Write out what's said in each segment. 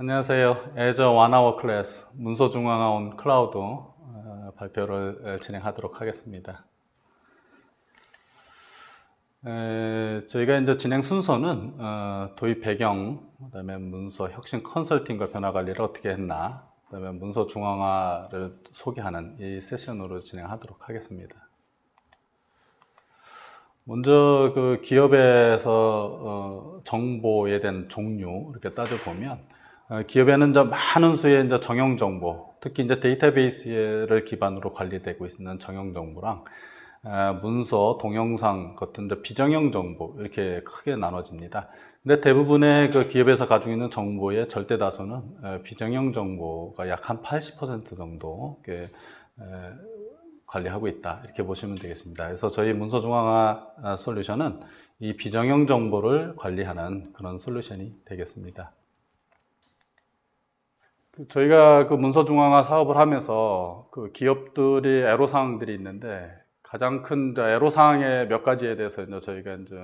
안녕하세요. 애저 원아워 클래스 문서 중앙화 온 클라우드 발표를 진행하도록 하겠습니다. 저희가 이제 진행 순서는 도입 배경, 그다음에 문서 혁신 컨설팅과 변화 관리를 어떻게 했나, 그다음에 문서 중앙화를 소개하는 이 세션으로 진행하도록 하겠습니다. 먼저 그 기업에서 정보에 대한 종류 이렇게 따져보면 기업에는 이제 많은 수의 이제 정형 정보, 특히 이제 데이터베이스를 기반으로 관리되고 있는 정형 정보랑 문서, 동영상 같은 이제 비정형 정보 이렇게 크게 나눠집니다. 근데 대부분의 그 기업에서 가지고 있는 정보의 절대 다수는 비정형 정보가 약 한 80% 정도 관리하고 있다 이렇게 보시면 되겠습니다. 그래서 저희 문서 중앙화 솔루션은 이 비정형 정보를 관리하는 그런 솔루션이 되겠습니다. 저희가 그 문서 중앙화 사업을 하면서 그 기업들이 애로사항들이 있는데 가장 큰 애로사항의 몇 가지에 대해서 이제 저희가 이제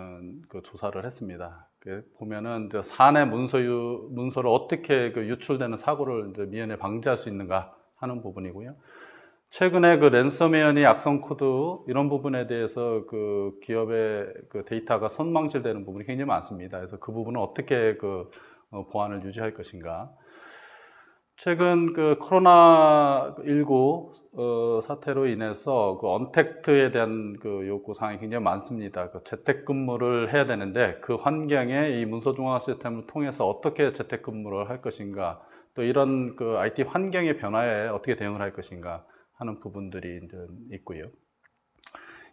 그 조사를 했습니다. 보면은 이제 사내 문서를 어떻게 그 유출되는 사고를 이제 미연에 방지할 수 있는가 하는 부분이고요. 최근에 그 랜섬웨어니 악성 코드 이런 부분에 대해서 그 기업의 그 데이터가 손망실되는 부분이 굉장히 많습니다. 그래서 그 부분은 어떻게 그 보안을 유지할 것인가. 최근 그 코로나19 사태로 인해서 그 언택트에 대한 그 요구 사항이 굉장히 많습니다. 그 재택근무를 해야 되는데 그 환경에 이 문서 중앙화 시스템을 통해서 어떻게 재택근무를 할 것인가, 또 이런 그 IT 환경의 변화에 어떻게 대응을 할 것인가 하는 부분들이 이제 있고요.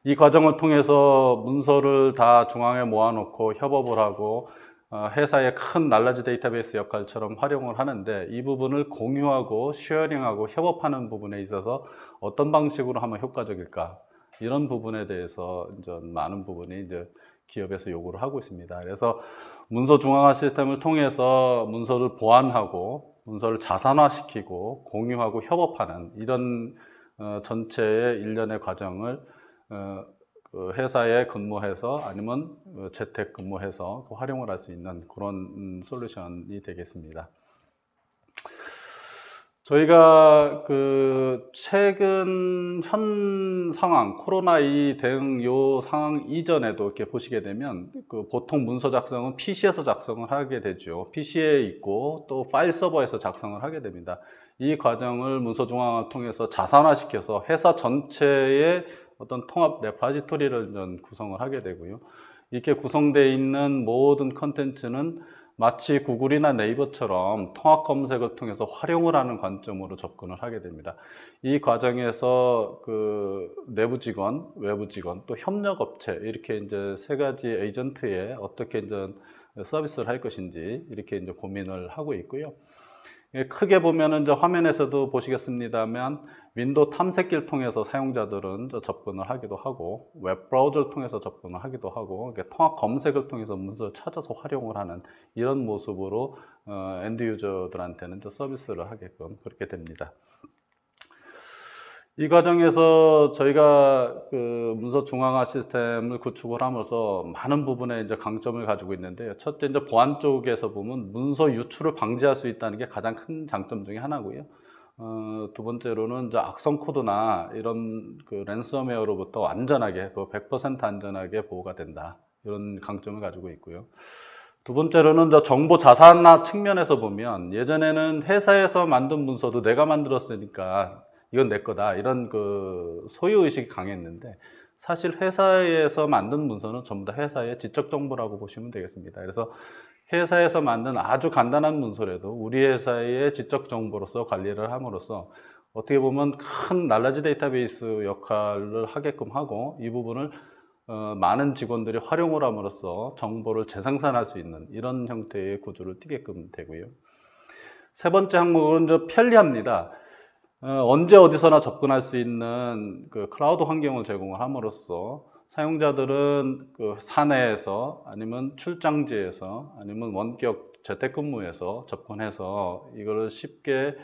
이 과정을 통해서 문서를 다 중앙에 모아놓고 협업을 하고 회사의 큰 날라지 데이터베이스 역할처럼 활용을 하는데, 이 부분을 공유하고 쉐어링하고 협업하는 부분에 있어서 어떤 방식으로 하면 효과적일까, 이런 부분에 대해서 이제 많은 부분이 이제 기업에서 요구를 하고 있습니다. 그래서 문서 중앙화 시스템을 통해서 문서를 보안하고 문서를 자산화시키고 공유하고 협업하는 이런 전체의 일련의 과정을 그 회사에 근무해서 아니면 재택 근무해서 활용을 할 수 있는 그런 솔루션이 되겠습니다. 저희가 그 최근 현 상황, 코로나2 대응 요 상황 이전에도 이렇게 보시게 되면 그 보통 문서 작성은 PC에서 작성을 하게 되죠. PC에 있고 또 파일 서버에서 작성을 하게 됩니다. 이 과정을 문서 중앙화를 통해서 자산화시켜서 회사 전체의 어떤 통합 레파지토리를 구성을 하게 되고요. 이렇게 구성되어 있는 모든 컨텐츠는 마치 구글이나 네이버처럼 통합 검색을 통해서 활용을 하는 관점으로 접근을 하게 됩니다. 이 과정에서 그 내부 직원, 외부 직원, 또 협력업체 이렇게 이제 세 가지 에이전트에 어떻게 이제 서비스를 할 것인지 이렇게 이제 고민을 하고 있고요. 크게 보면은 이제 화면에서도 보시겠습니다만 윈도우 탐색기를 통해서 사용자들은 접근을 하기도 하고 웹 브라우저를 통해서 접근을 하기도 하고 통합 검색을 통해서 문서를 찾아서 활용을 하는 이런 모습으로 엔드 유저들한테는 서비스를 하게끔 그렇게 됩니다. 이 과정에서 저희가 그 문서 중앙화 시스템을 구축을 하면서 많은 부분에 이제 강점을 가지고 있는데요. 첫째, 이제 보안 쪽에서 보면 문서 유출을 방지할 수 있다는 게 가장 큰 장점 중에 하나고요. 두 번째로는 이제 악성 코드나 이런 그 랜섬웨어로부터 안전하게, 100% 안전하게 보호가 된다. 이런 강점을 가지고 있고요. 두 번째로는 정보 자산화 측면에서 보면 예전에는 회사에서 만든 문서도 내가 만들었으니까 이건 내 거다, 이런 그 소유의식이 강했는데, 사실 회사에서 만든 문서는 전부 다 회사의 지적 정보라고 보시면 되겠습니다. 그래서 회사에서 만든 아주 간단한 문서라도 우리 회사의 지적 정보로서 관리를 함으로써 어떻게 보면 큰 날라지 데이터베이스 역할을 하게끔 하고, 이 부분을 많은 직원들이 활용을 함으로써 정보를 재생산할 수 있는 이런 형태의 구조를 띠게끔 되고요. 세 번째 항목은 이제 편리합니다. 언제 어디서나 접근할 수 있는 그 클라우드 환경을 제공을 함으로써 사용자들은 그 사내에서 아니면 출장지에서 아니면 원격 재택근무에서 접근해서 이거를 쉽게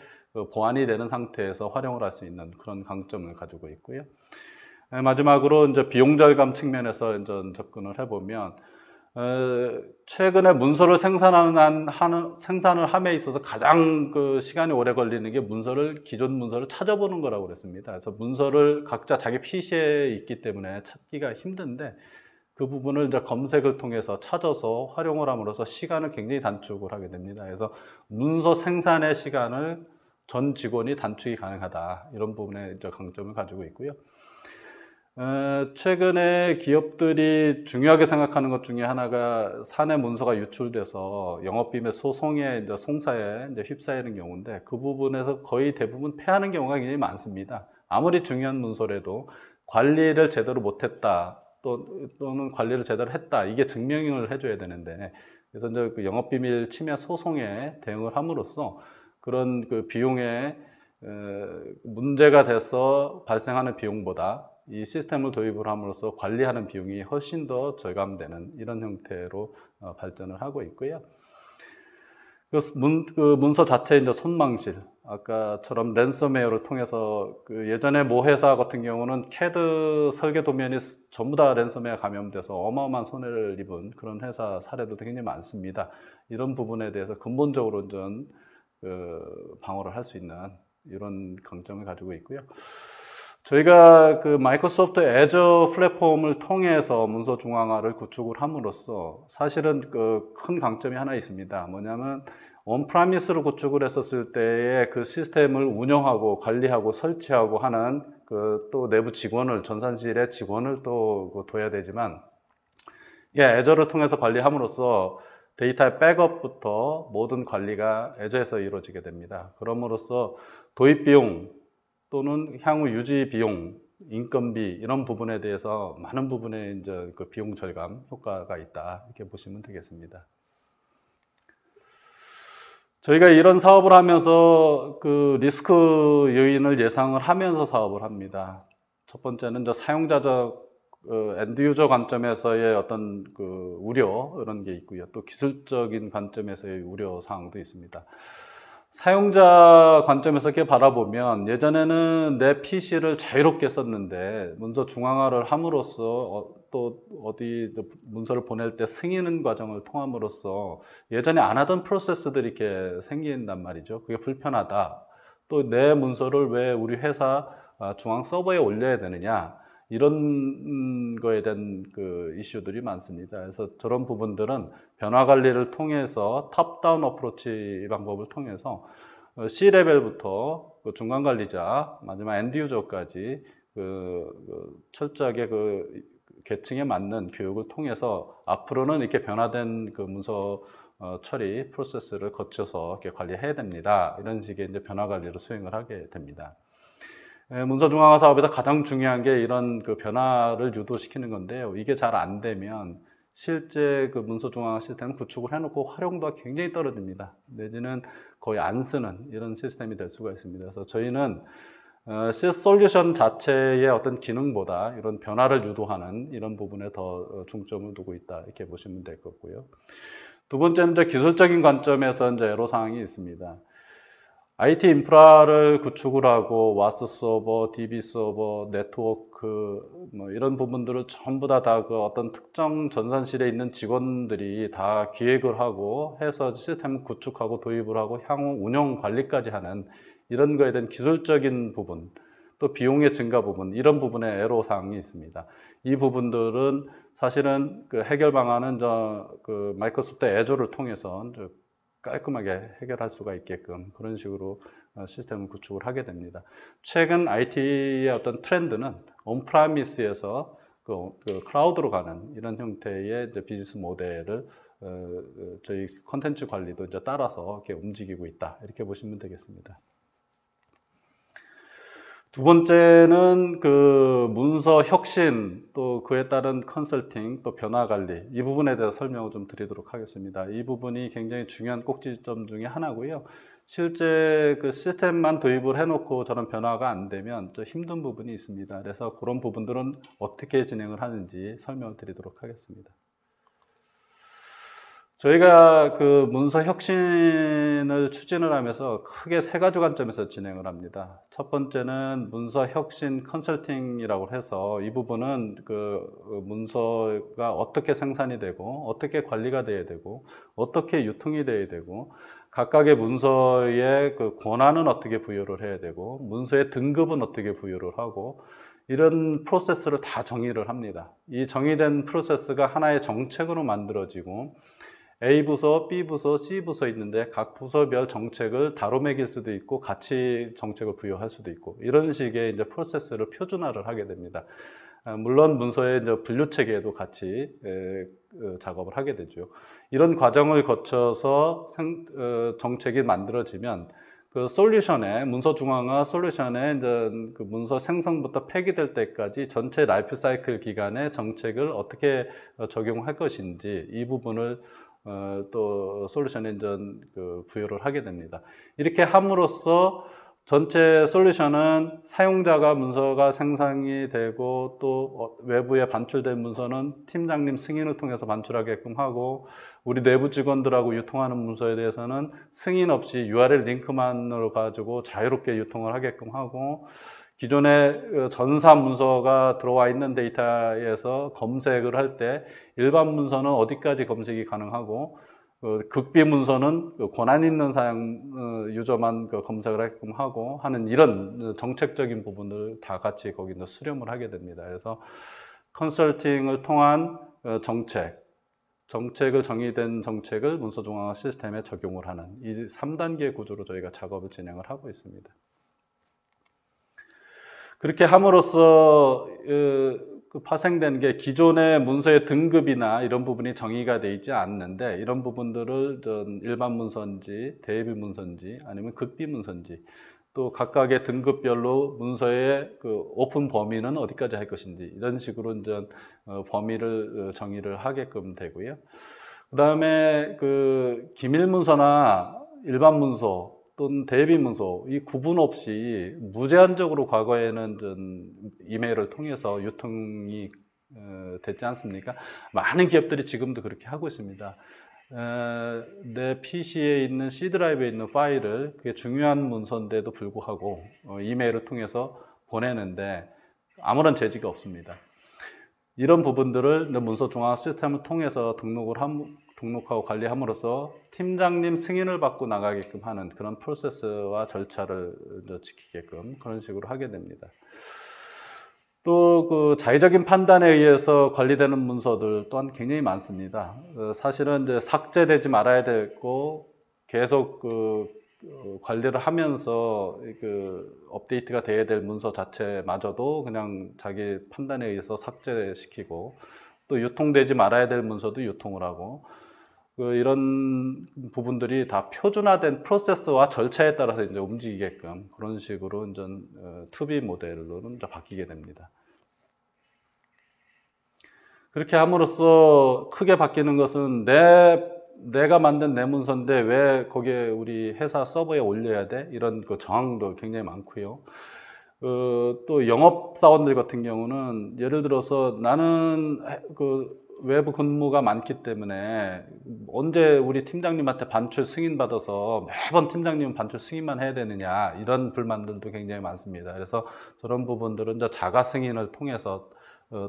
보안이 되는 상태에서 활용을 할 수 있는 그런 강점을 가지고 있고요. 마지막으로 이제 비용 절감 측면에서 이제 접근을 해보면 최근에 문서를 생산을 함에 있어서 가장 그 시간이 오래 걸리는 게 기존 문서를 찾아보는 거라고 그랬습니다. 그래서 문서를 각자 자기 PC에 있기 때문에 찾기가 힘든데 그 부분을 이제 검색을 통해서 찾아서 활용을 함으로써 시간을 굉장히 단축을 하게 됩니다. 그래서 문서 생산의 시간을 전 직원이 단축이 가능하다. 이런 부분에 이제 강점을 가지고 있고요. 최근에 기업들이 중요하게 생각하는 것 중에 하나가 사내 문서가 유출돼서 영업비밀 소송에 이제 송사에 이제 휩싸이는 경우인데 그 부분에서 거의 대부분 패하는 경우가 굉장히 많습니다. 아무리 중요한 문서라도 관리를 제대로 못했다 또는 관리를 제대로 했다 이게 증명을 해줘야 되는데 그래서 이제 그 영업비밀 침해 소송에 대응을 함으로써 그런 그 비용에 문제가 돼서 발생하는 비용보다 이 시스템을 도입을 함으로써 관리하는 비용이 훨씬 더 절감되는 이런 형태로 발전을 하고 있고요. 그 문서 자체의 이제 손망실, 아까처럼 랜섬웨어를 통해서 그 예전에 모 회사 같은 경우는 CAD 설계 도면이 전부 다 랜섬웨어 감염돼서 어마어마한 손해를 입은 그런 회사 사례도 굉장히 많습니다. 이런 부분에 대해서 근본적으로 좀 방어를 할 수 있는 이런 강점을 가지고 있고요. 저희가 그 마이크로소프트 애저 플랫폼을 통해서 문서 중앙화를 구축을 함으로써 사실은 그 큰 강점이 하나 있습니다. 뭐냐면 온프라미스로 구축을 했었을 때에 그 시스템을 운영하고 관리하고 설치하고 하는 그 또 내부 직원을 전산실의 직원을 또 둬야 되지만 애저를 통해서 관리함으로써 데이터의 백업부터 모든 관리가 애저에서 이루어지게 됩니다. 그럼으로써 도입 비용 또는 향후 유지 비용, 인건비 이런 부분에 대해서 많은 부분에 이제 그 비용 절감 효과가 있다 이렇게 보시면 되겠습니다. 저희가 이런 사업을 하면서 그 리스크 요인을 예상을 하면서 사업을 합니다. 첫 번째는 저 사용자적 엔드 유저 관점에서의 어떤 그 우려 이런 게 있고요. 또 기술적인 관점에서의 우려 사항도 있습니다. 사용자 관점에서 이렇게 바라보면 예전에는 내 PC를 자유롭게 썼는데 문서 중앙화를 함으로써 또 어디 문서를 보낼 때 승인 과정을 통함으로써 예전에 안 하던 프로세스들이 이렇게 생긴단 말이죠. 그게 불편하다. 또 내 문서를 왜 우리 회사 중앙 서버에 올려야 되느냐. 이런 거에 대한 그 이슈들이 많습니다. 그래서 저런 부분들은 변화 관리를 통해서 탑다운 어프로치 방법을 통해서 C레벨부터 그 중간 관리자, 마지막 엔드 유저까지 철저하게 그 계층에 맞는 교육을 통해서 앞으로는 이렇게 변화된 그 문서 처리 프로세스를 거쳐서 이렇게 관리해야 됩니다. 이런 식의 이제 변화 관리를 수행을 하게 됩니다. 문서 중앙화 사업에서 가장 중요한 게 이런 그 변화를 유도시키는 건데요. 이게 잘 안 되면 실제 그 문서 중앙화 시스템 구축을 해놓고 활용도가 굉장히 떨어집니다. 내지는 거의 안 쓰는 이런 시스템이 될 수가 있습니다. 그래서 저희는 CS 솔루션 자체의 어떤 기능보다 이런 변화를 유도하는 이런 부분에 더 중점을 두고 있다 이렇게 보시면 될 것 같고요. 두 번째는 이제 기술적인 관점에서 이제 애로사항이 있습니다. IT 인프라를 구축을 하고 와스 서버, DB 서버, 네트워크 뭐 이런 부분들을 전부 다 그 어떤 특정 전산실에 있는 직원들이 다 기획을 하고 해서 시스템 구축하고 도입을 하고 향후 운영 관리까지 하는 이런 거에 대한 기술적인 부분 또 비용의 증가 부분 이런 부분에 애로사항이 있습니다. 이 부분들은 사실은 그 해결 방안은 그 마이크로소프트 애저를 통해서 깔끔하게 해결할 수가 있게끔 그런 식으로 시스템을 구축을 하게 됩니다. 최근 IT의 어떤 트렌드는 온프라미스에서 그 클라우드로 가는 이런 형태의 이제 비즈니스 모델을 저희 콘텐츠 관리도 이제 따라서 이렇게 움직이고 있다 이렇게 보시면 되겠습니다. 두 번째는 그 문서 혁신 또 그에 따른 컨설팅 또 변화 관리 이 부분에 대해서 설명을 좀 드리도록 하겠습니다. 이 부분이 굉장히 중요한 꼭지점 중에 하나고요. 실제 그 시스템만 도입을 해놓고 저런 변화가 안 되면 좀 힘든 부분이 있습니다. 그래서 그런 부분들은 어떻게 진행을 하는지 설명을 드리도록 하겠습니다. 저희가 그 문서 혁신을 추진을 하면서 크게 세 가지 관점에서 진행을 합니다. 첫 번째는 문서 혁신 컨설팅이라고 해서 이 부분은 그 문서가 어떻게 생산이 되고 어떻게 관리가 돼야 되고 어떻게 유통이 돼야 되고 각각의 문서의 그 권한은 어떻게 부여를 해야 되고 문서의 등급은 어떻게 부여를 하고 이런 프로세스를 다 정의를 합니다. 이 정의된 프로세스가 하나의 정책으로 만들어지고 A부서, B부서, C부서 있는데 각 부서별 정책을 다뤄매길 수도 있고 같이 정책을 부여할 수도 있고 이런 식의 이제 프로세스를 표준화를 하게 됩니다. 물론 문서의 이제 분류 체계에도 같이 작업을 하게 되죠. 이런 과정을 거쳐서 정책이 만들어지면 그 솔루션에 문서 중앙화 솔루션에 이제 그 문서 생성부터 폐기될 때까지 전체 라이프 사이클 기간에 정책을 어떻게 적용할 것인지 이 부분을 또 솔루션 엔진 부여를 하게 됩니다. 이렇게 함으로써 전체 솔루션은 사용자가 문서가 생성이 되고 또 외부에 반출된 문서는 팀장님 승인을 통해서 반출하게끔 하고 우리 내부 직원들하고 유통하는 문서에 대해서는 승인 없이 URL 링크만으로 가지고 자유롭게 유통을 하게끔 하고 기존에 전사 문서가 들어와 있는 데이터에서 검색을 할 때 일반 문서는 어디까지 검색이 가능하고 극비 문서는 권한 있는 사용 유저만 검색을 하게끔 하고 하는 이런 정책적인 부분을 다 같이 거기서 수렴을 하게 됩니다. 그래서 컨설팅을 통한 정책을 정의된 정책을 문서 중앙화 시스템에 적용을 하는 이 3단계 구조로 저희가 작업을 진행을 하고 있습니다. 그렇게 함으로써 파생된 게 기존의 문서의 등급이나 이런 부분이 정의가 되어 있지 않는데 이런 부분들을 일반 문서인지 대비 문서인지 아니면 극비 문서인지 또 각각의 등급별로 문서의 그 오픈 범위는 어디까지 할 것인지 이런 식으로 이제 범위를 정의를 하게끔 되고요. 그 다음에 그 기밀 문서나 일반 문서 또는 대비 문서 이 구분 없이 무제한적으로 과거에는 이메일을 통해서 유통이 됐지 않습니까? 많은 기업들이 지금도 그렇게 하고 있습니다. 내 PC에 있는 C 드라이브에 있는 파일을 그게 중요한 문서인데도 불구하고 이메일을 통해서 보내는데 아무런 제지가 없습니다. 이런 부분들을 문서 중앙화 시스템을 통해서 등록하고 관리함으로써 팀장님 승인을 받고 나가게끔 하는 그런 프로세스와 절차를 지키게끔 그런 식으로 하게 됩니다. 또 그 자의적인 판단에 의해서 관리되는 문서들 또한 굉장히 많습니다. 사실은 이제 삭제되지 말아야 되고 계속 관리를 하면서 업데이트가 돼야 될 문서 자체마저도 그냥 자기 판단에 의해서 삭제시키고 또 유통되지 말아야 될 문서도 유통을 하고 이런 부분들이 다 표준화된 프로세스와 절차에 따라서 이제 움직이게끔 그런 식으로 이제 투비 모델로는 이제 바뀌게 됩니다. 그렇게 함으로써 크게 바뀌는 것은 내가 만든 내 문서인데 왜 거기에 우리 회사 서버에 올려야 돼? 이런 그 저항도 굉장히 많고요. 또 영업사원들 같은 경우는 예를 들어서 나는 외부 근무가 많기 때문에 언제 우리 팀장님한테 반출 승인 받아서 매번 팀장님은 반출 승인만 해야 되느냐 이런 불만들도 굉장히 많습니다. 그래서 저런 부분들은 이제 자가 승인을 통해서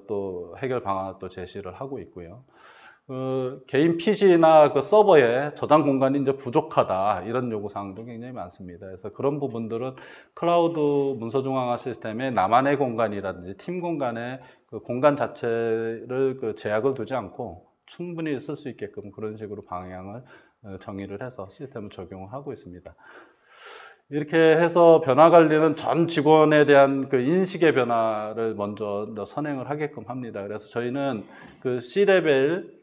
또 해결 방안을 또 제시를 하고 있고요. 개인 PC나 서버에 저장 공간이 이제 부족하다 이런 요구사항도 굉장히 많습니다. 그래서 그런 부분들은 클라우드 문서 중앙화 시스템의 나만의 공간이라든지 팀 공간의 그 공간 자체를 제약을 두지 않고 충분히 쓸 수 있게끔 그런 식으로 방향을 정의를 해서 시스템을 적용을 하고 있습니다. 이렇게 해서 변화 관리는 전 직원에 대한 그 인식의 변화를 먼저 선행을 하게끔 합니다. 그래서 저희는 그 C레벨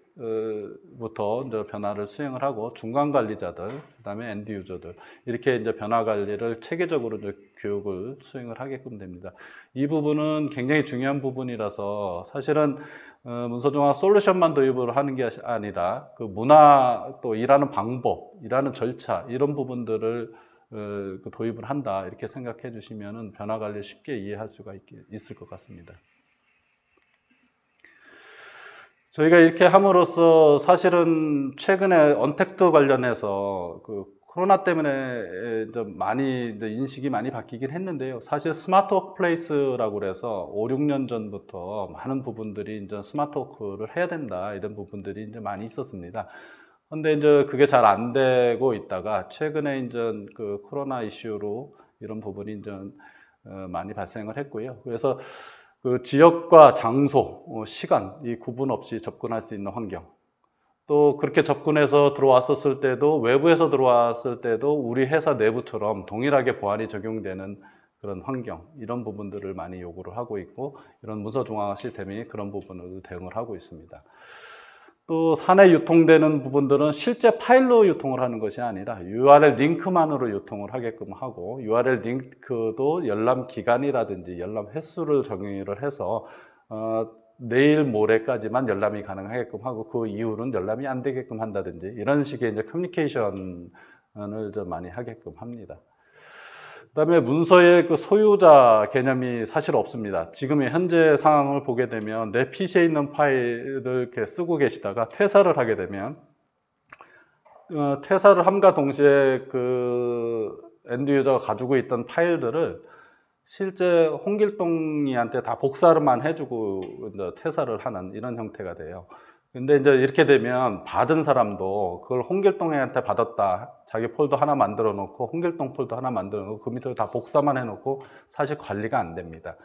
부터 이제 변화를 수행을 하고 중간 관리자들, 그다음에 엔드 유저들 이렇게 이제 변화 관리를 체계적으로 이제 교육을 수행을 하게끔 됩니다. 이 부분은 굉장히 중요한 부분이라서 사실은 문서 중앙화 솔루션만 도입을 하는 게 아니라 그 문화 또 일하는 방법, 일하는 절차 이런 부분들을 도입을 한다 이렇게 생각해 주시면은 변화 관리를 쉽게 이해할 수가 있을 것 같습니다. 저희가 이렇게 함으로써 사실은 최근에 언택트 관련해서 그 코로나 때문에 좀 많이 이제 인식이 많이 바뀌긴 했는데요. 사실 스마트 워크플레이스라고 그래서 5, 6년 전부터 많은 부분들이 이제 스마트 워크를 해야 된다 이런 부분들이 이제 많이 있었습니다. 근데 이제 그게 잘 안 되고 있다가 최근에 이제 그 코로나 이슈로 이런 부분이 이제 많이 발생을 했고요. 그래서 그 지역과 장소, 시간, 이 구분 없이 접근할 수 있는 환경. 또 그렇게 접근해서 들어왔었을 때도 외부에서 들어왔을 때도 우리 회사 내부처럼 동일하게 보안이 적용되는 그런 환경, 이런 부분들을 많이 요구를 하고 있고, 이런 문서 중앙화 시스템이 그런 부분을 대응을 하고 있습니다. 또 사내 유통되는 부분들은 실제 파일로 유통을 하는 것이 아니라 URL 링크만으로 유통을 하게끔 하고, URL 링크도 열람 기간이라든지 열람 횟수를 정의를 해서 내일 모레까지만 열람이 가능하게끔 하고 그 이후로는 열람이 안 되게끔 한다든지 이런 식의 이제 커뮤니케이션을 좀 많이 하게끔 합니다. 그다음에 문서의 그 소유자 개념이 사실 없습니다. 지금의 현재 상황을 보게 되면 내 PC에 있는 파일을 이렇게 쓰고 계시다가 퇴사를 하게 되면 퇴사를 함과 동시에 그 엔드 유저가 가지고 있던 파일들을 실제 홍길동이한테 다 복사를만 해주고 이제 퇴사를 하는 이런 형태가 돼요. 근데 이제 이렇게 되면 받은 사람도 그걸 홍길동한테 받았다. 자기 폴더 하나 만들어 놓고 홍길동 폴더 하나 만들어 놓고 그 밑으로 다 복사만 해 놓고 사실 관리가 안 됩니다.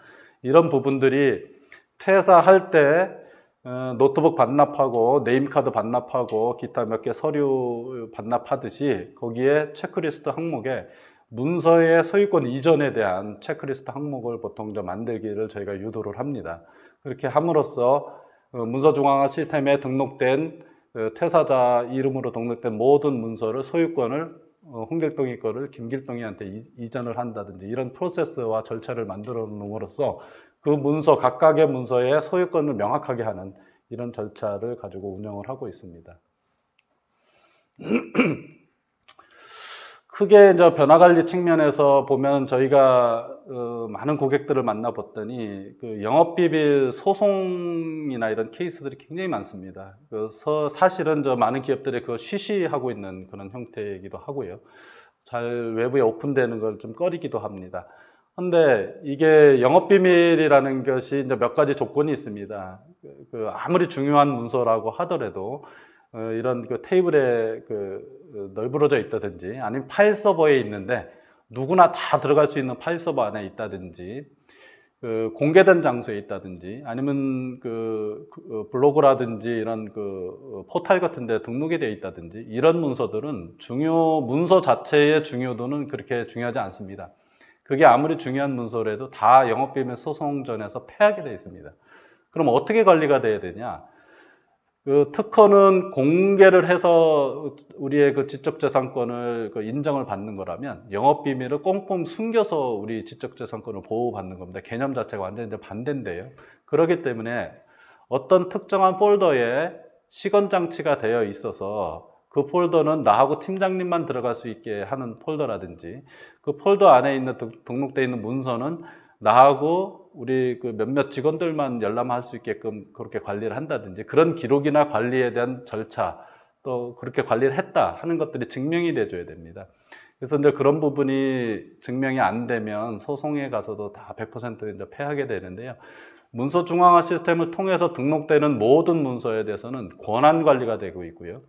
이런 부분들이 퇴사할 때 노트북 반납하고 네임카드 반납하고 기타 몇 개 서류 반납하듯이 거기에 체크리스트 항목에 문서의 소유권 이전에 대한 체크리스트 항목을 보통 좀 만들기를 저희가 유도를 합니다. 그렇게 함으로써 문서 중앙화 시스템에 등록된 퇴사자 이름으로 등록된 모든 문서를 소유권을 홍길동이 거를 김길동이한테 이전을 한다든지 이런 프로세스와 절차를 만들어 놓음으로써 그 문서 각각의 문서의 소유권을 명확하게 하는 이런 절차를 가지고 운영을 하고 있습니다. 크게 이제 변화 관리 측면에서 보면 저희가 많은 고객들을 만나봤더니 그 영업 비밀 소송이나 이런 케이스들이 굉장히 많습니다. 그래서 사실은 저 많은 기업들이 그거 쉬쉬하고 있는 그런 형태이기도 하고요. 잘 외부에 오픈되는 걸 좀 꺼리기도 합니다. 근데 이게 영업 비밀이라는 것이 이제 몇 가지 조건이 있습니다. 그 아무리 중요한 문서라고 하더라도 이런 그 테이블에 널브러져 있다든지 아니면 파일 서버에 있는데 누구나 다 들어갈 수 있는 파일 서버 안에 있다든지 공개된 장소에 있다든지 아니면 블로그라든지 이런 포털 같은 데 등록이 되어 있다든지 이런 문서들은 문서 자체의 중요도는 그렇게 중요하지 않습니다. 그게 아무리 중요한 문서라도 다 영업비밀 소송전에서 패하게 되어 있습니다. 그럼 어떻게 관리가 돼야 되냐? 그 특허는 공개를 해서 우리의 그 지적재산권을 인정을 받는 거라면 영업비밀을 꽁꽁 숨겨서 우리 지적재산권을 보호받는 겁니다. 개념 자체가 완전히 이제 반대인데요. 그렇기 때문에 어떤 특정한 폴더에 시건장치가 되어 있어서 그 폴더는 나하고 팀장님만 들어갈 수 있게 하는 폴더라든지 그 폴더 안에 있는 등록되어 있는 문서는 나하고 우리 그 몇몇 직원들만 열람할 수 있게끔 그렇게 관리를 한다든지 그런 기록이나 관리에 대한 절차 또 그렇게 관리를 했다 하는 것들이 증명이 돼줘야 됩니다. 그래서 이제 그런 부분이 증명이 안 되면 소송에 가서도 다 100% 이제 패하게 되는데요. 문서 중앙화 시스템을 통해서 등록되는 모든 문서에 대해서는 권한 관리가 되고 있고요.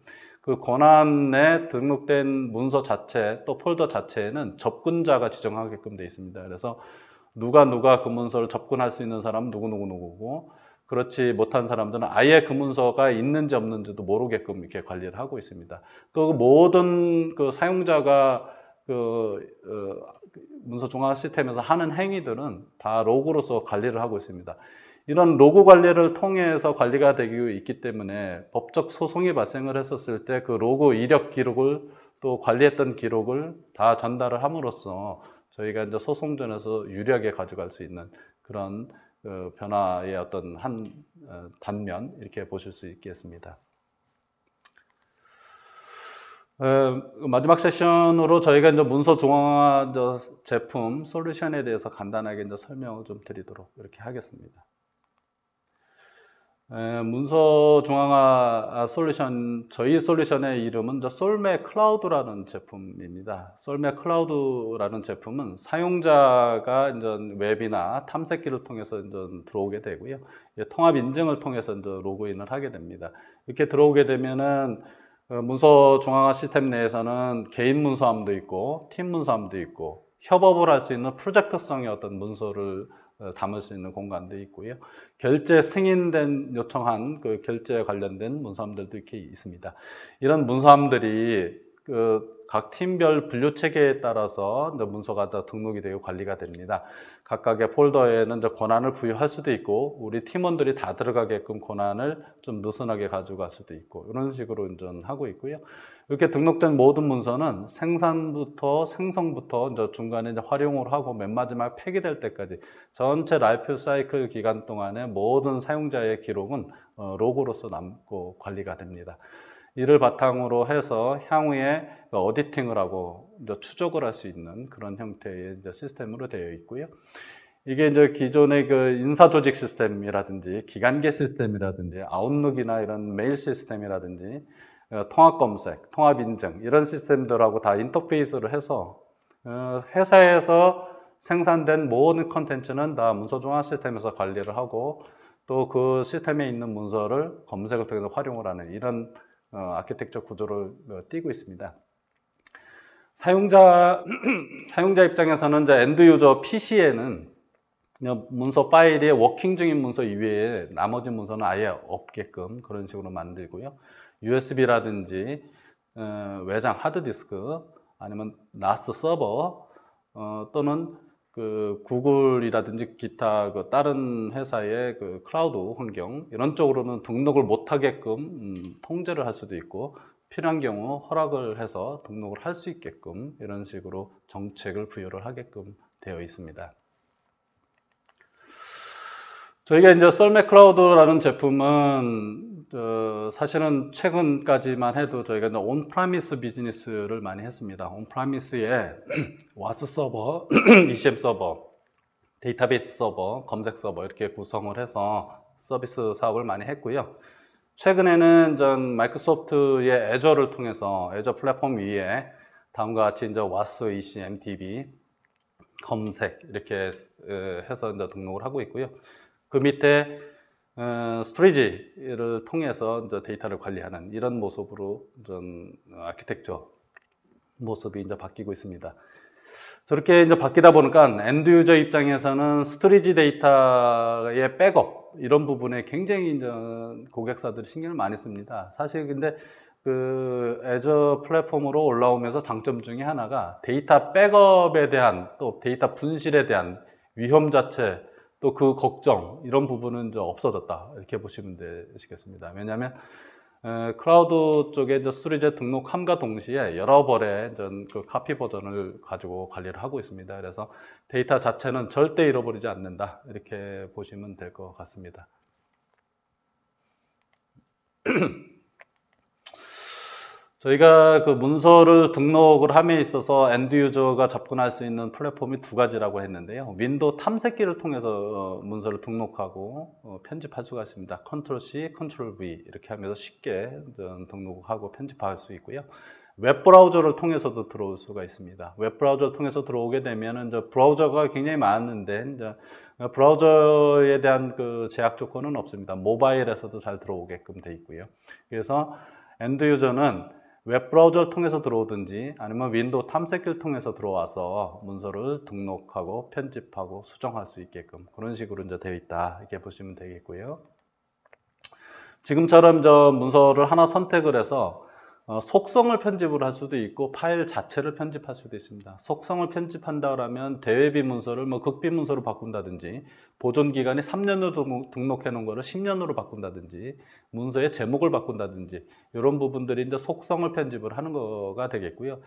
그 권한에 등록된 문서 자체 또 폴더 자체에는 접근자가 지정하게끔 되어 있습니다. 그래서 누가 그 문서를 접근할 수 있는 사람은 누구고 그렇지 못한 사람들은 아예 그 문서가 있는지 없는지도 모르게끔 이렇게 관리를 하고 있습니다. 또 모든 그 사용자가 문서 중앙화 시스템에서 하는 행위들은 다 로그로서 관리를 하고 있습니다. 이런 로그 관리를 통해서 관리가 되고 있기 때문에 법적 소송이 발생을 했었을 때 그 로그 이력 기록을 또 관리했던 기록을 다 전달을 함으로써 저희가 이제 소송전에서 유리하게 가져갈 수 있는 그런 변화의 어떤 한 단면 이렇게 보실 수 있겠습니다. 마지막 세션으로 저희가 이제 문서 중앙화 제품 솔루션에 대해서 간단하게 이제 설명을 좀 드리도록 이렇게 하겠습니다. 문서 중앙화 솔루션, 저희 솔루션의 이름은 솔메 클라우드라는 제품입니다. 솔메 클라우드라는 제품은 사용자가 이제 웹이나 탐색기를 통해서 이제 들어오게 되고요. 통합 인증을 통해서 이제 로그인을 하게 됩니다. 이렇게 들어오게 되면은 문서 중앙화 시스템 내에서는 개인 문서함도 있고, 팀 문서함도 있고, 협업을 할 수 있는 프로젝트성의 어떤 문서를 담을 수 있는 공간도 있고요. 결제 승인된 요청한 그 결제에 관련된 문서함들도 이렇게 있습니다. 이런 문서함들이 각 팀별 분류 체계에 따라서 문서가 다 등록이 되고 관리가 됩니다. 각각의 폴더에는 권한을 부여할 수도 있고, 우리 팀원들이 다 들어가게끔 권한을 좀 느슨하게 가져갈 수도 있고, 이런 식으로 이제 하고 있고요. 이렇게 등록된 모든 문서는 생산부터 생성부터 이제 중간에 이제 활용을 하고 맨 마지막 폐기될 때까지 전체 라이프 사이클 기간 동안에 모든 사용자의 기록은 로그로서 남고 관리가 됩니다. 이를 바탕으로 해서 향후에 어디팅을 하고 이제 추적을 할 수 있는 그런 형태의 이제 시스템으로 되어 있고요. 이게 이제 기존의 그 인사조직 시스템이라든지 기관계 시스템이라든지 아웃룩이나 이런 메일 시스템이라든지 통합 검색, 통합 인증 이런 시스템들하고 다 인터페이스를 해서 회사에서 생산된 모든 컨텐츠는 다 문서 중앙 시스템에서 관리를 하고 또 그 시스템에 있는 문서를 검색을 통해서 활용을 하는 이런 아키텍처 구조를 띄고 있습니다. 사용자 입장에서는 이제 엔드 유저 PC에는 문서 파일이 워킹 중인 문서 이외에 나머지 문서는 아예 없게끔 그런 식으로 만들고요. USB라든지 외장 하드디스크 아니면 NAS 서버 또는 그 구글이라든지 기타 그 다른 회사의 그 클라우드 환경 이런 쪽으로는 등록을 못하게끔 통제를 할 수도 있고 필요한 경우 허락을 해서 등록을 할 수 있게끔 이런 식으로 정책을 부여를 하게끔 되어 있습니다. 저희가 이제 썰맥 클라우드라는 제품은 사실은 최근까지만 해도 저희가 온프라미스 비즈니스를 많이 했습니다. 온프라미스에 와스 서버, ECM 서버, 데이터베이스 서버, 검색 서버 이렇게 구성을 해서 서비스 사업을 많이 했고요. 최근에는 전 마이크로소프트의 애저를 통해서 애저 플랫폼 위에 다음과 같이 이제 와스, ECM, DB, 검색 이렇게 해서 이제 등록을 하고 있고요. 그 밑에 스토리지를 통해서 이제 데이터를 관리하는 이런 모습으로 좀 아키텍처 모습이 이제 바뀌고 있습니다. 저렇게 이제 바뀌다 보니까 엔드 유저 입장에서는 스토리지 데이터의 백업 이런 부분에 굉장히 이제 고객사들이 신경을 많이 씁니다. 사실 근데 그 애저 플랫폼으로 올라오면서 장점 중에 하나가 데이터 백업에 대한 또 데이터 분실에 대한 위험 자체 또 그 걱정 이런 부분은 이제 없어졌다 이렇게 보시면 되시겠습니다. 왜냐하면 클라우드 쪽에 이제 스토리지에 등록함과 동시에 여러 벌의 그 카피 버전을 가지고 관리를 하고 있습니다. 그래서 데이터 자체는 절대 잃어버리지 않는다 이렇게 보시면 될 것 같습니다. 저희가 그 문서를 등록을 함에 있어서 엔드 유저가 접근할 수 있는 플랫폼이 두 가지라고 했는데요. 윈도우 탐색기를 통해서 문서를 등록하고 편집할 수가 있습니다. 컨트롤 C, 컨트롤 V 이렇게 하면서 쉽게 등록하고 편집할 수 있고요. 웹 브라우저를 통해서도 들어올 수가 있습니다. 웹 브라우저를 통해서 들어오게 되면은 이제 브라우저가 굉장히 많은데 이제 브라우저에 대한 그 제약 조건은 없습니다. 모바일에서도 잘 들어오게끔 돼 있고요. 그래서 엔드 유저는 웹 브라우저를 통해서 들어오든지 아니면 윈도우 탐색기를 통해서 들어와서 문서를 등록하고 편집하고 수정할 수 있게끔 그런 식으로 이제 되어 있다 이렇게 보시면 되겠고요. 지금처럼 저 문서를 하나 선택을 해서 속성을 편집을 할 수도 있고 파일 자체를 편집할 수도 있습니다. 속성을 편집한다 그러면 대외비 문서를 뭐 극비 문서로 바꾼다든지 보존 기간이 3년으로 등록해 놓은 거를 10년으로 바꾼다든지 문서의 제목을 바꾼다든지 이런 부분들이 이제 속성을 편집을 하는 거가 되겠고요.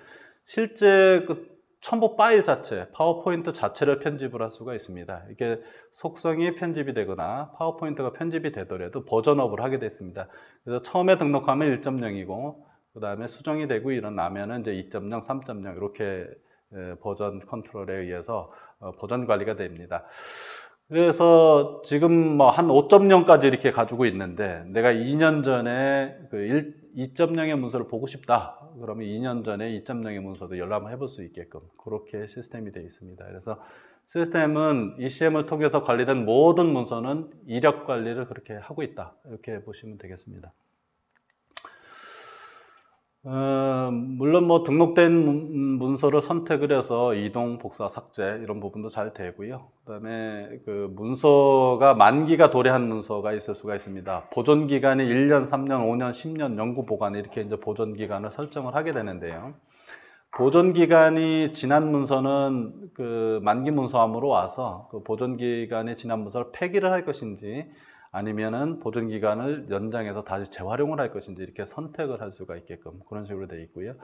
실제 그 첨부 파일 자체, 파워포인트 자체를 편집을 할 수가 있습니다. 이게 속성이 편집이 되거나 파워포인트가 편집이 되더라도 버전업을 하게 됐습니다. 그래서 처음에 등록하면 1.0이고 그 다음에 수정이 되고 일어나면은 이제 2.0, 3.0 이렇게 버전 컨트롤에 의해서 버전 관리가 됩니다. 그래서 지금 뭐 한 5.0까지 이렇게 가지고 있는데 내가 2년 전에 그 2.0의 문서를 보고 싶다. 그러면 2년 전에 2.0의 문서도 열람을 해볼 수 있게끔 그렇게 시스템이 되어 있습니다. 그래서 시스템은 ECM을 통해서 관리된 모든 문서는 이력 관리를 그렇게 하고 있다. 이렇게 보시면 되겠습니다. 물론 뭐 등록된 문서를 선택을 해서 이동, 복사, 삭제 이런 부분도 잘 되고요. 그다음에 그 문서가 만기가 도래한 문서가 있을 수가 있습니다. 보존 기간이 1년, 3년, 5년, 10년 영구 보관 이렇게 이제 보존 기간을 설정을 하게 되는데요. 보존 기간이 지난 문서는 그 만기 문서함으로 와서 그 보존 기간이 지난 문서를 폐기를 할 것인지 아니면은 보존 기간을 연장해서 다시 재활용을 할 것인지 이렇게 선택을 할 수가 있게끔 그런 식으로 되어 있고요.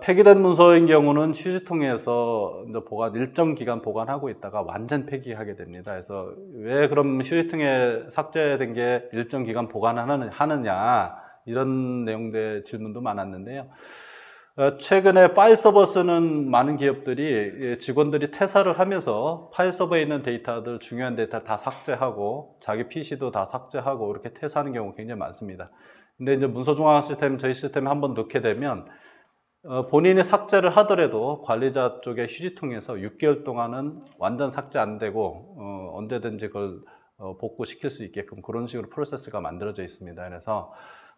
폐기된 문서인 경우는 휴지통에서 이제 보관 일정 기간 보관하고 있다가 완전 폐기하게 됩니다. 그래서 왜 그럼 휴지통에 삭제된 게 일정 기간 보관하느냐 이런 내용의 질문도 많았는데요. 최근에 파일 서버 쓰는 많은 기업들이 직원들이 퇴사를 하면서 파일 서버에 있는 데이터들, 중요한 데이터 다 삭제하고 자기 PC도 다 삭제하고 이렇게 퇴사하는 경우가 굉장히 많습니다. 근데 이제 문서중앙 시스템, 저희 시스템에 한번 넣게 되면 본인이 삭제를 하더라도 관리자 쪽의 휴지통에서 6개월 동안은 완전 삭제 안 되고 언제든지 그걸 복구시킬 수 있게끔 그런 식으로 프로세스가 만들어져 있습니다. 그래서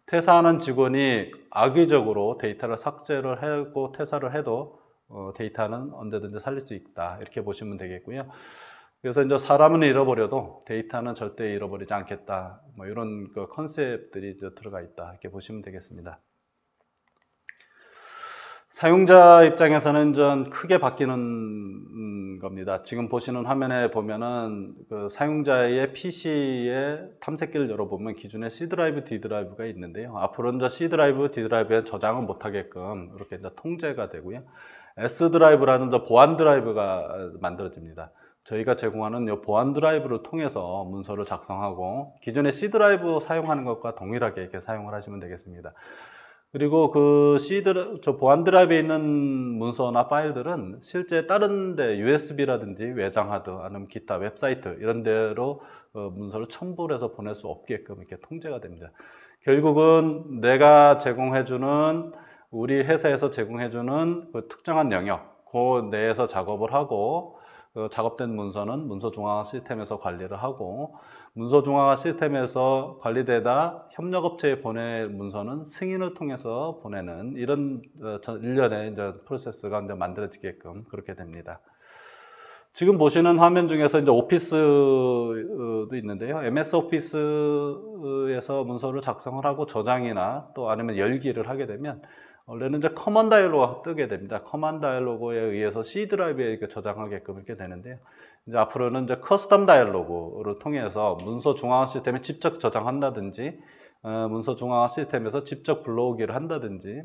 퇴사하는 직원이 악의적으로 데이터를 삭제를 하고 퇴사를 해도 데이터는 언제든지 살릴 수 있다. 이렇게 보시면 되겠고요. 그래서 이제 사람은 잃어버려도 데이터는 절대 잃어버리지 않겠다. 뭐 이런 그 컨셉들이 이제 들어가 있다. 이렇게 보시면 되겠습니다. 사용자 입장에서는 좀 크게 바뀌는 겁니다. 지금 보시는 화면에 보면은 그 사용자의 PC의 탐색기를 열어보면 기존에 C 드라이브, D 드라이브가 있는데요. 앞으로는 C 드라이브, D 드라이브에 저장을 못하게끔 이렇게 이제 통제가 되고요. S 드라이브라는 보안 드라이브가 만들어집니다. 저희가 제공하는 이 보안 드라이브를 통해서 문서를 작성하고 기존의 C 드라이브 사용하는 것과 동일하게 이렇게 사용을 하시면 되겠습니다. 그리고 그 저 보안 드라이브에 있는 문서나 파일들은 실제 다른 데 USB라든지 외장 하드 아니면 기타 웹사이트 이런 데로 문서를 첨부를 해서 보낼 수 없게끔 이렇게 통제가 됩니다. 결국은 내가 제공해주는 우리 회사에서 제공해주는 그 특정한 영역 그 내에서 작업을 하고 그 작업된 문서는 문서 중앙화 시스템에서 관리를 하고 문서 중앙화 시스템에서 관리되다 협력업체에 보낼 문서는 승인을 통해서 보내는 이런 일련의 이제 프로세스가 이제 만들어지게끔 그렇게 됩니다. 지금 보시는 화면 중에서 이제 오피스도 있는데요. MS 오피스에서 문서를 작성을 하고 저장이나 또 아니면 열기를 하게 되면 원래는 이제 커먼 다이얼로그가 뜨게 됩니다. 커먼 다이얼로그에 의해서 C 드라이브에 이렇게 저장하게끔 이렇게 되는데요. 이제 앞으로는 이제 커스텀 다이얼로그를 통해서 문서 중앙화 시스템에 직접 저장한다든지, 문서 중앙화 시스템에서 직접 불러오기를 한다든지,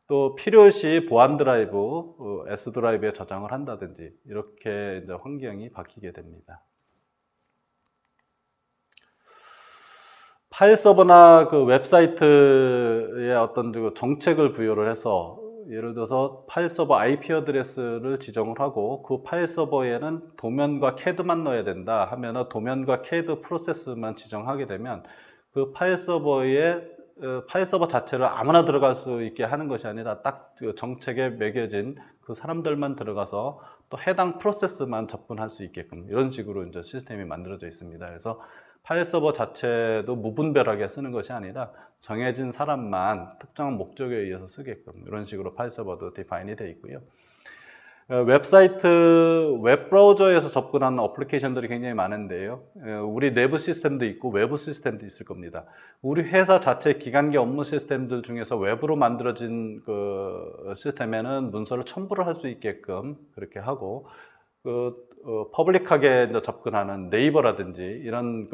또 필요시 보안 드라이브, S 드라이브에 저장을 한다든지 이렇게 이제 환경이 바뀌게 됩니다. 파일 서버나 그 웹사이트에 어떤 그 정책을 부여를 해서 예를 들어서 파일 서버 IP 어드레스를 지정을 하고 그 파일 서버에는 도면과 CAD만 넣어야 된다 하면은 도면과 CAD 프로세스만 지정하게 되면 그 파일 서버에 파일 서버 자체를 아무나 들어갈 수 있게 하는 것이 아니라 딱 그 정책에 매겨진 그 사람들만 들어가서 또 해당 프로세스만 접근할 수 있게끔 이런 식으로 이제 시스템이 만들어져 있습니다. 그래서 파일 서버 자체도 무분별하게 쓰는 것이 아니라 정해진 사람만 특정한 목적에 의해서 쓰게끔 이런 식으로 파일 서버도 디파인이 되어 있고요. 웹사이트, 웹브라우저에서 접근하는 어플리케이션들이 굉장히 많은데요. 우리 내부 시스템도 있고 외부 시스템도 있을 겁니다. 우리 회사 자체 기간계 업무 시스템들 중에서 외부로 만들어진 그 시스템에는 문서를 첨부를 할 수 있게끔 그렇게 하고 퍼블릭하게 접근하는 네이버라든지 이런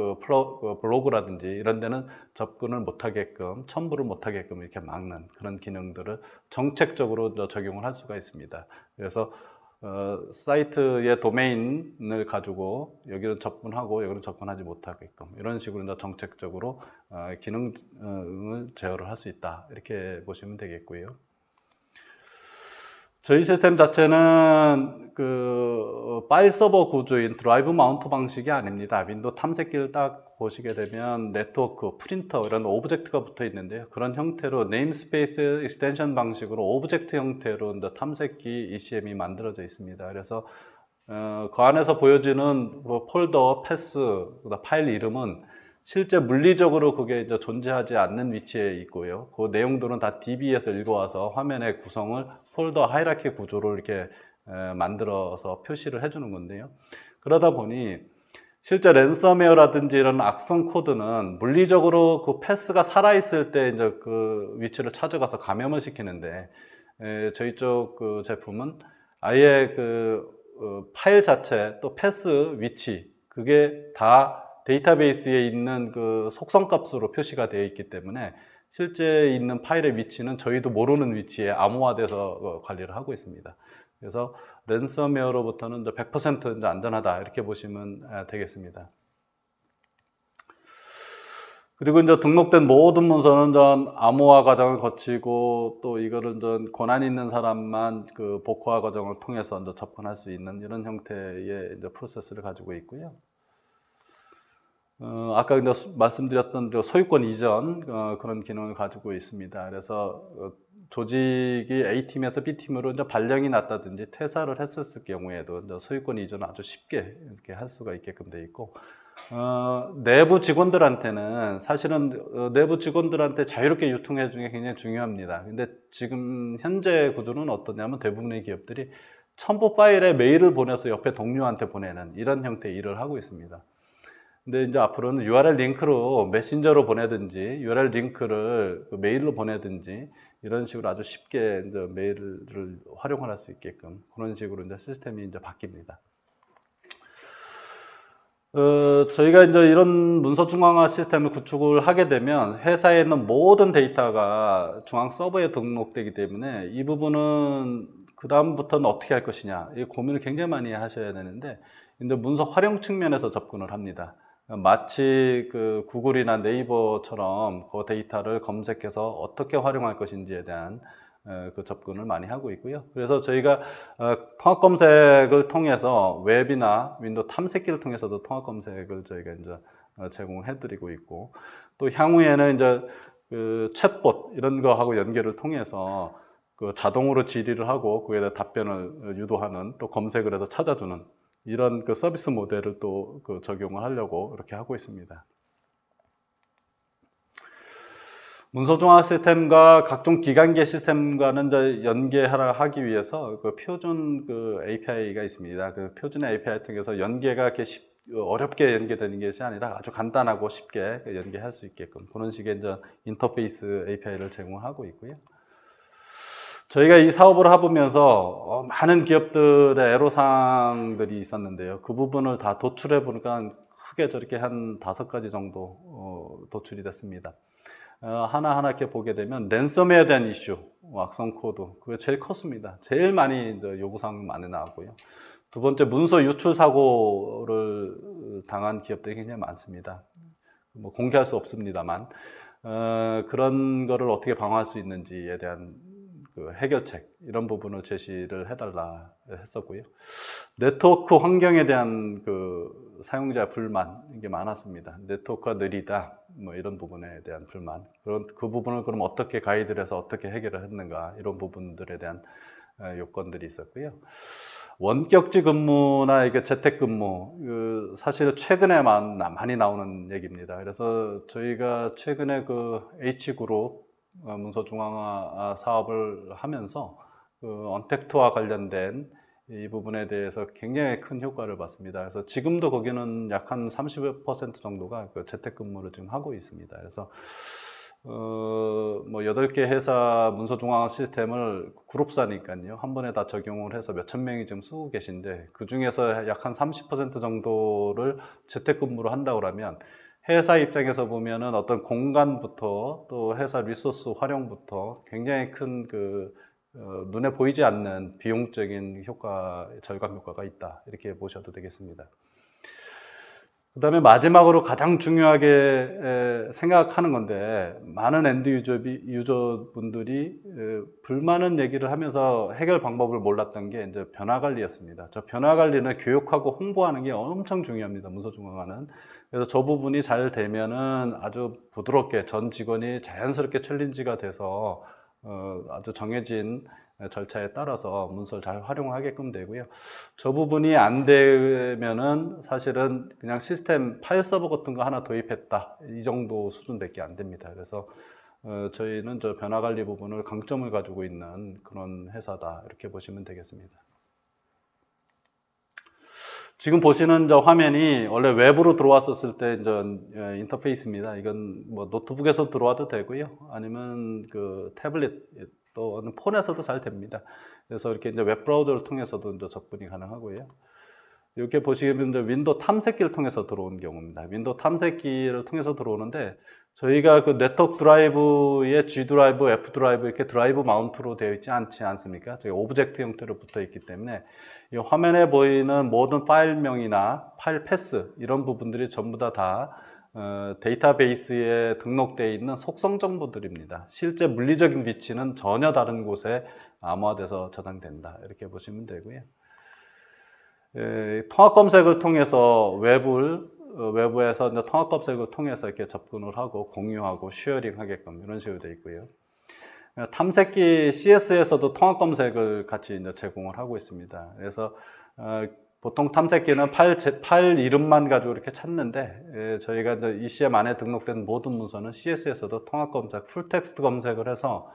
블로그라든지 이런 데는 접근을 못하게끔 첨부를 못하게끔 이렇게 막는 그런 기능들을 정책적으로 적용을 할 수가 있습니다. 그래서 사이트의 도메인을 가지고 여기를 접근하고 여기를 접근하지 못하게끔 이런 식으로 정책적으로 기능을 제어를 할 수 있다 이렇게 보시면 되겠고요. 저희 시스템 자체는 그 파일 서버 구조인 드라이브 마운트 방식이 아닙니다. 윈도우 탐색기를 딱 보시게 되면 네트워크, 프린터 이런 오브젝트가 붙어 있는데요. 그런 형태로 네임스페이스 익스텐션 방식으로 오브젝트 형태로 이제 탐색기 ECM이 만들어져 있습니다. 그래서 그 안에서 보여지는 폴더, 패스, 파일 이름은 실제 물리적으로 그게 이제 존재하지 않는 위치에 있고요. 그 내용들은 다 DB에서 읽어와서 화면의 구성을 폴더 하이라키 구조로 이렇게 만들어서 표시를 해주는 건데요. 그러다 보니 실제 랜섬웨어라든지 이런 악성 코드는 물리적으로 그 패스가 살아있을 때 이제 그 위치를 찾아가서 감염을 시키는데 저희 쪽 그 제품은 아예 그 파일 자체 또 패스 위치 그게 다 데이터베이스에 있는 그 속성 값으로 표시가 되어 있기 때문에 실제 있는 파일의 위치는 저희도 모르는 위치에 암호화돼서 관리를 하고 있습니다. 그래서 랜섬웨어로부터는 100% 이제 안전하다 이렇게 보시면 되겠습니다. 그리고 이제 등록된 모든 문서는 전 암호화 과정을 거치고 또 이거를 전 권한 있는 사람만 그 복호화 과정을 통해서 이제 접근할 수 있는 이런 형태의 이제 프로세스를 가지고 있고요. 아까 이제 말씀드렸던 소유권 이전 그런 기능을 가지고 있습니다. 그래서 조직이 A팀에서 B팀으로 이제 발령이 났다든지 퇴사를 했었을 경우에도 이제 소유권 이전을 아주 쉽게 이렇게 할 수가 있게끔 돼 있고, 내부 직원들한테는 사실은 내부 직원들한테 자유롭게 유통해 주는 게 굉장히 중요합니다. 근데 지금 현재 구조는 어떠냐면 대부분의 기업들이 첨부 파일에 메일을 보내서 옆에 동료한테 보내는 이런 형태의 일을 하고 있습니다. 근데 이제 앞으로는 URL 링크로 메신저로 보내든지 URL 링크를 메일로 보내든지 이런 식으로 아주 쉽게 이제 메일을 활용할 수 있게끔 그런 식으로 이제 시스템이 이제 바뀝니다. 저희가 이제 이런 문서 중앙화 시스템을 구축을 하게 되면 회사에 있는 모든 데이터가 중앙 서버에 등록되기 때문에 이 부분은 그 다음부터는 어떻게 할 것이냐 이 고민을 굉장히 많이 하셔야 되는데 이제 문서 활용 측면에서 접근을 합니다. 마치 그 구글이나 네이버처럼 그 데이터를 검색해서 어떻게 활용할 것인지에 대한 그 접근을 많이 하고 있고요. 그래서 저희가 통합 검색을 통해서 웹이나 윈도우 탐색기를 통해서도 통합 검색을 저희가 이제 제공을 해드리고 있고, 또 향후에는 이제 그 챗봇 이런 거하고 연결을 통해서 그 자동으로 질의를 하고 그에 대해 답변을 유도하는 또 검색을 해서 찾아주는 이런 그 서비스 모델을 또 그 적용을 하려고 이렇게 하고 있습니다. 문서 중앙 시스템과 각종 기관계 시스템과는 이제 연계하기 위해서 그 표준 그 API가 있습니다. 그 표준 API 통해서 연계가 이렇게 어렵게 연계되는 것이 아니라 아주 간단하고 쉽게 연계할 수 있게끔 그런 식의 이제 인터페이스 API를 제공하고 있고요. 저희가 이 사업을 해보면서 많은 기업들의 애로사항들이 있었는데요. 그 부분을 다 도출해 보니까 크게 저렇게 한 5가지 정도 도출이 됐습니다. 하나하나 이렇게 보게 되면 랜섬웨어에 대한 이슈, 악성 코드, 그게 제일 컸습니다. 제일 많이 이제 요구사항이 많이 나왔고요. 두 번째, 문서 유출 사고를 당한 기업들이 굉장히 많습니다. 뭐 공개할 수 없습니다만 그런 거를 어떻게 방어할 수 있는지에 대한 그 해결책 이런 부분을 제시를 해달라 했었고요. 네트워크 환경에 대한 그 사용자 불만 이게 많았습니다. 네트워크가 느리다 뭐 이런 부분에 대한 불만 그 부분을 그럼 어떻게 가이드를 해서 어떻게 해결을 했는가 이런 부분들에 대한 요건들이 있었고요. 원격지 근무나 이게 재택근무 사실 최근에 많이 나오는 얘기입니다. 그래서 저희가 최근에 그 H그룹 문서 중앙화 사업을 하면서 그 언택트와 관련된 이 부분에 대해서 굉장히 큰 효과를 봤습니다. 그래서 지금도 거기는 약 한 30% 정도가 그 재택근무를 지금 하고 있습니다. 그래서 뭐 8개 회사 문서 중앙화 시스템을 그룹사니까요. 한 번에 다 적용을 해서 몇천 명이 지금 쓰고 계신데 그 중에서 약 한 30% 정도를 재택근무를 한다고 하면 회사 입장에서 보면은 어떤 공간부터 또 회사 리소스 활용부터 굉장히 큰 그 눈에 보이지 않는 비용적인 효과, 절감 효과가 있다. 이렇게 보셔도 되겠습니다. 그다음에 마지막으로 가장 중요하게 생각하는 건데, 많은 엔드 유저분들이 불만은 얘기를 하면서 해결 방법을 몰랐던 게 이제 변화 관리였습니다. 저 변화 관리는 교육하고 홍보하는 게 엄청 중요합니다. 문서 중앙화는. 그래서 저 부분이 잘 되면은 아주 부드럽게 전 직원이 자연스럽게 챌린지가 돼서 아주 정해진 절차에 따라서 문서를 잘 활용하게끔 되고요. 저 부분이 안 되면은 사실은 그냥 시스템 파일 서버 같은 거 하나 도입했다, 이 정도 수준밖에 안 됩니다. 그래서 저희는 저 변화 관리 부분을 강점을 가지고 있는 그런 회사다, 이렇게 보시면 되겠습니다. 지금 보시는 저 화면이 원래 외부로 들어왔었을 때 저 인터페이스입니다. 이건 뭐 노트북에서 들어와도 되고요, 아니면 그 태블릿 또는 폰에서도 잘 됩니다. 그래서 이렇게 이제 웹 브라우저를 통해서도 이제 접근이 가능하고요. 이렇게 보시면 이제 윈도우 탐색기를 통해서 들어오는 경우입니다. 윈도우 탐색기를 통해서 들어오는데, 저희가 그 네트워크 드라이브에 G 드라이브, F 드라이브 이렇게 드라이브 마운트로 되어 있지 않습니까? 저희 오브젝트 형태로 붙어 있기 때문에 이 화면에 보이는 모든 파일명이나 파일 패스 이런 부분들이 전부 다 데이터베이스에 등록되어 있는 속성 정보들입니다. 실제 물리적인 위치는 전혀 다른 곳에 암호화돼서 저장된다, 이렇게 보시면 되고요. 통합 검색을 통해서 외부에서 이제 통합 검색을 통해서 이렇게 접근을 하고 공유하고 쉐어링 하게끔 이런 식으로 되어 있고요. 탐색기 CS에서도 통합 검색을 같이 이제 제공을 하고 있습니다. 그래서 보통 탐색기는 파일 이름만 가지고 이렇게 찾는데, 저희가 이제 ECM 안에 등록된 모든 문서는 CS에서도 통합 검색, 풀텍스트 검색을 해서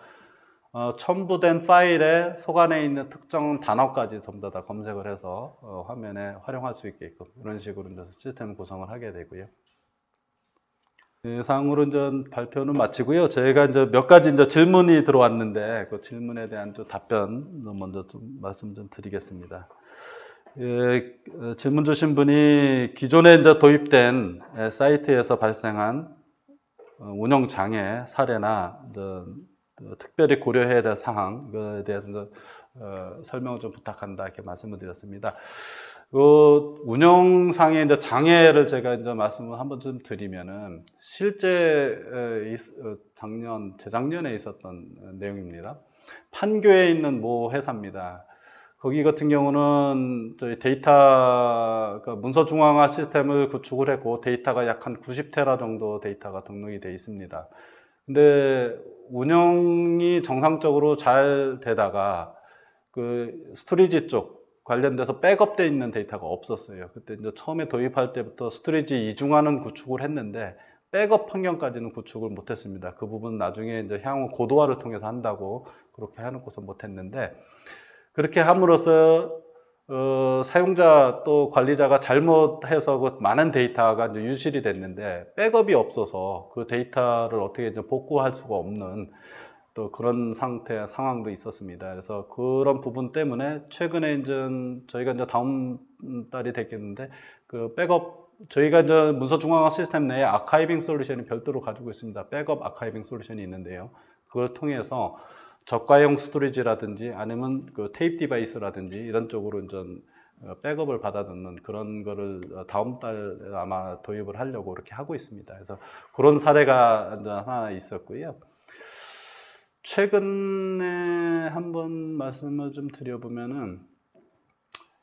첨부된 파일에 속안에 있는 특정 단어까지 전부 다 검색을 해서 화면에 활용할 수 있게끔 이런 식으로 이제 시스템 구성을 하게 되고요. 이상으로 이제 발표는 마치고요. 저희가 이제 몇 가지 이제 질문이 들어왔는데, 그 질문에 대한 좀 답변 먼저 좀 말씀 좀 드리겠습니다. 질문 주신 분이 기존에 이제 도입된 사이트에서 발생한 운영 장애 사례나 특별히 고려해야 될 사항에 대해서 설명을 좀 부탁한다, 이렇게 말씀을 드렸습니다. 운영상의 이제 장애를 제가 이제 말씀을 한번 좀 드리면은, 실제 재작년에 있었던 내용입니다. 판교에 있는 모 회사입니다. 거기 같은 경우는 저희 그러니까 문서 중앙화 시스템을 구축을 했고, 데이터가 약 한 90테라 정도 데이터가 등록이 되어 있습니다. 근데 운영이 정상적으로 잘 되다가 그 스토리지 쪽 관련돼서 백업되어 있는 데이터가 없었어요. 그때 이제 처음에 도입할 때부터 스토리지 이중화는 구축을 했는데 백업 환경까지는 구축을 못했습니다. 그 부분은 나중에 이제 향후 고도화를 통해서 한다고 그렇게 해놓고서 못했는데, 그렇게 함으로써 사용자 또 관리자가 잘못해서 그 많은 데이터가 이제 유실이 됐는데, 백업이 없어서 그 데이터를 어떻게 이제 복구할 수가 없는 또 그런 상황도 있었습니다. 그래서 그런 부분 때문에 최근에 이제 저희가 이제 다음 달이 됐겠는데, 그 저희가 이제 문서 중앙화 시스템 내에 아카이빙 솔루션이 별도로 가지고 있습니다. 백업 아카이빙 솔루션이 있는데요. 그걸 통해서 저가형 스토리지라든지 아니면 그 테이프 디바이스라든지 이런 쪽으로 이제 백업을 받아 넣는 그런 거를 다음 달 아마 도입을 하려고 그렇게 하고 있습니다. 그래서 그런 사례가 이제 하나 있었고요. 최근에 한번 말씀을 좀 드려보면은,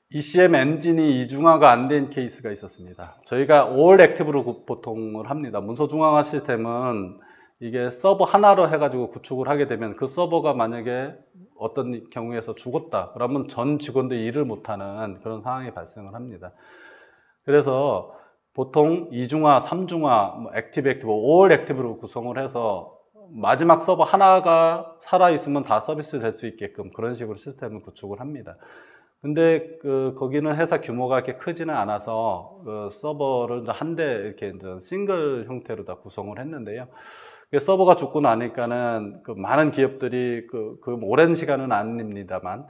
ECM 엔진이 이중화가 안 된 케이스가 있었습니다. 저희가 All Active로 보통을 합니다. 문서 중앙화 시스템은 이게 서버 하나로 해가지고 구축을 하게 되면, 그 서버가 만약에 어떤 경우에서 죽었다 그러면 전 직원들이 일을 못하는 그런 상황이 발생을 합니다. 그래서 보통 2중화, 3중화, 액티브, All Active로 구성을 해서 마지막 서버 하나가 살아있으면 다 서비스 될 수 있게끔 그런 식으로 시스템을 구축을 합니다. 근데 거기는 회사 규모가 이렇게 크지는 않아서 서버를 한 대 이렇게 이제 싱글 형태로 다 구성을 했는데요. 서버가 죽고 나니까는 많은 기업들이 오랜 시간은 아닙니다만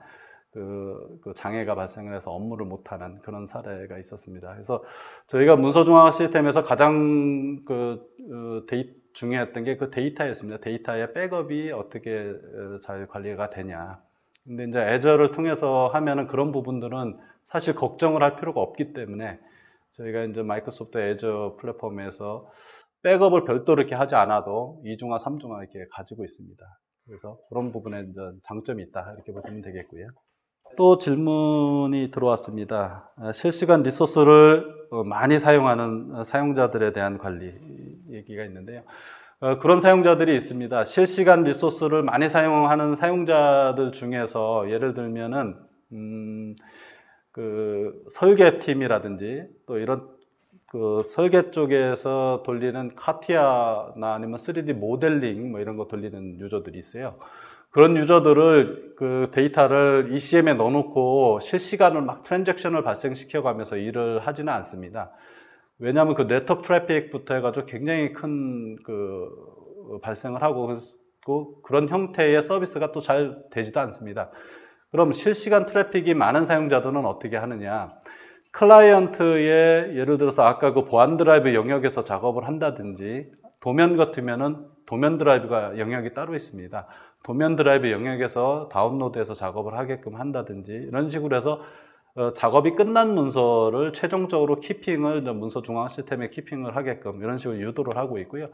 그 장애가 발생을 해서 업무를 못하는 그런 사례가 있었습니다. 그래서 저희가 문서 중앙화 시스템에서 가장 중요했던 게 그 데이터였습니다. 데이터의 백업이 어떻게 잘 관리가 되냐. 근데 이제 애저를 통해서 하면은 그런 부분들은 사실 걱정을 할 필요가 없기 때문에 저희가 이제 마이크로소프트 애저 플랫폼에서 백업을 별도로 이렇게 하지 않아도 2중화, 3중화 이렇게 가지고 있습니다. 그래서 그런 부분에 이제 장점이 있다 이렇게 보시면 되겠고요. 또 질문이 들어왔습니다. 실시간 리소스를 많이 사용하는 사용자들에 대한 관리 얘기가 있는데요. 그런 사용자들이 있습니다. 실시간 리소스를 많이 사용하는 사용자들 중에서 예를 들면은 그 설계팀이라든지 또 이런 그 설계 쪽에서 돌리는 카티아나 아니면 3D 모델링 뭐 이런 거 돌리는 유저들이 있어요. 그런 유저들을 그 데이터를 ECM에 넣어놓고 실시간으로 막 트랜잭션을 발생시켜 가면서 일을 하지는 않습니다. 왜냐하면 그 네트워크 트래픽부터 해가지고 굉장히 큰 그 발생을 하고 그런 형태의 서비스가 또 잘 되지도 않습니다. 그럼 실시간 트래픽이 많은 사용자들은 어떻게 하느냐? 클라이언트의 예를 들어서 아까 그 보안 드라이브 영역에서 작업을 한다든지 도면 같으면은 도면 드라이브가 영역이 따로 있습니다. 도면 드라이브 영역에서 다운로드해서 작업을 하게끔 한다든지 이런 식으로 해서 작업이 끝난 문서를 최종적으로 키핑을 문서 중앙 시스템에 키핑을 하게끔 이런 식으로 유도를 하고 있고요.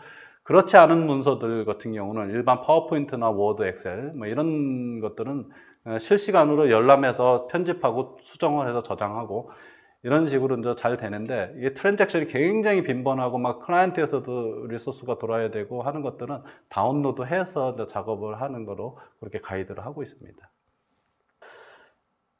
그렇지 않은 문서들 같은 경우는 일반 파워포인트나 워드, 엑셀 뭐 이런 것들은 실시간으로 열람해서 편집하고 수정을 해서 저장하고 이런 식으로 이제 잘 되는데 이게 트랜잭션이 굉장히 빈번하고 막 클라이언트에서도 리소스가 돌아야 되고 하는 것들은 다운로드 해서 이제 작업을 하는 거로 그렇게 가이드를 하고 있습니다.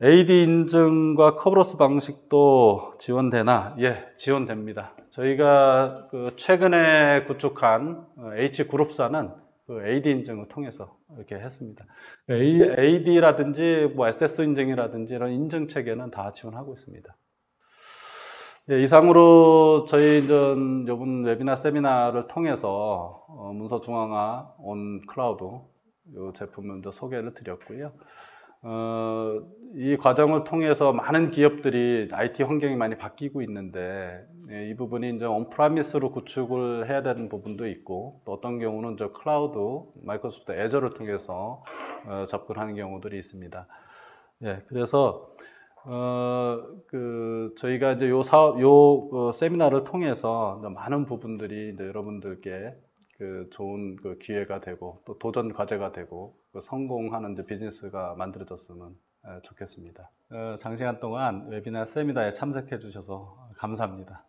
AD 인증과 커브로스 방식도 지원되나? 예, 지원됩니다. 저희가 그 최근에 구축한 H그룹사는 그 AD 인증을 통해서 이렇게 했습니다. AD라든지 뭐 SS 인증이라든지 이런 인증 체계는 다 지원하고 있습니다. 예, 이상으로 저희 이번 웨비나 세미나를 통해서 문서 중앙화 온 클라우드 이 제품을 소개를 드렸고요. 이 과정을 통해서 많은 기업들이 IT 환경이 많이 바뀌고 있는데 이 부분이 이제 온프라미스로 구축을 해야 되는 부분도 있고 또 어떤 경우는 저 클라우드 마이크로소프트 애저를 통해서 접근하는 경우들이 있습니다. 예, 그래서 저희가 이제 요 세미나를 통해서 많은 부분들이 이제 여러분들께 좋은 기회가 되고 또 도전 과제가 되고 성공하는 이제 비즈니스가 만들어졌으면 좋겠습니다. 장시간 동안 웨비나 세미나에 참석해 주셔서 감사합니다.